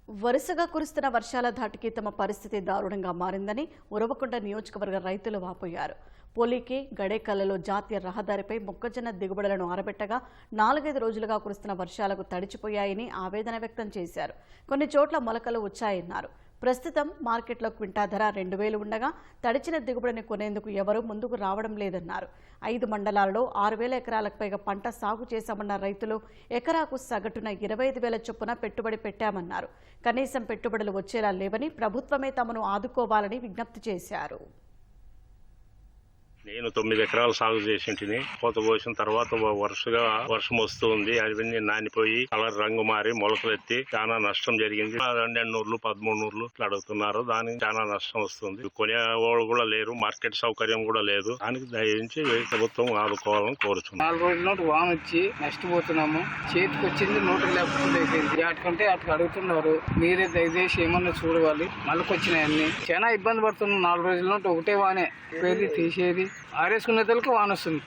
వరుసగా కురుస్తున్న వర్షాల ధాటికి తమ పరిస్థితి దారుణంగా మారిందని ఉరవకొండ నియోజకవర్గ రైతులు వాపోయారు. పోలీకి గడేకల్లలో జాతీయ రహదారిపై మొక్కజొన్న దిగుబడులను ఆరబెట్టగా 4-5 రోజులుగా కురుస్తున్న వర్షాలకు తడిచిపోయాయని ఆవేదన వ్యక్తం చేశారు. కొన్ని చోట్ల మొలకలు వచ్చాయన్నారు. ప్రస్తుతం మార్కెట్లో క్వింటా ధర 2000 ఉండగా తడిచిన దిగుబడిని కొనేందుకు ఎవరూ ముందుకు రావడం లేదన్నారు. 5 మండలాలలో 6000 ఎకరాలకు పైగా పంట సాగు చేశామన్న రైతులు ఎకరాకు సగటున 25,000 చొప్పున పెట్టుబడి పెట్టామన్నారు. కనీసం పెట్టుబడులు వచ్చేలా లేవని ప్రభుత్వమే తమను ఆదుకోవాలని విజ్ఞప్తి చేశారు. నేను 9 ఎకరాలు సాగు చేసింటిని. కోత పోసిన తర్వాత వరుసగా వర్షం వస్తుంది. అవన్నీ నానిపోయి కలర్ రంగు మారి మొలకలెత్తి చాలా నష్టం జరిగింది. 12 నూర్లు 13 నూర్లు ఇట్లా అడుగుతున్నారు. దానికి చాలా నష్టం వస్తుంది. కొనేవాళ్ళు కూడా లేరు, మార్కెట్ సౌకర్యం కూడా లేదు. దానికి దయించి ప్రభుత్వం ఆదుకోవాలని కోరుచున్నాం. 4 రోజుల నుండి వాన వచ్చి నష్టపోతున్నాము. చేతికి వచ్చింది 150 అయిపోయింది. వాటికంటే అట్లా అడుగుతున్నారు. మీరే దయచేసి ఏమన్నా చూడవాలి. మళ్ళకొచ్చినాయన్ని చాలా ఇబ్బంది పడుతున్నాం. 4 రోజుల నుండి ఒకటే వానే పేరు తీసేది ఆరేసుకునే తలకి వాన వస్తుంది.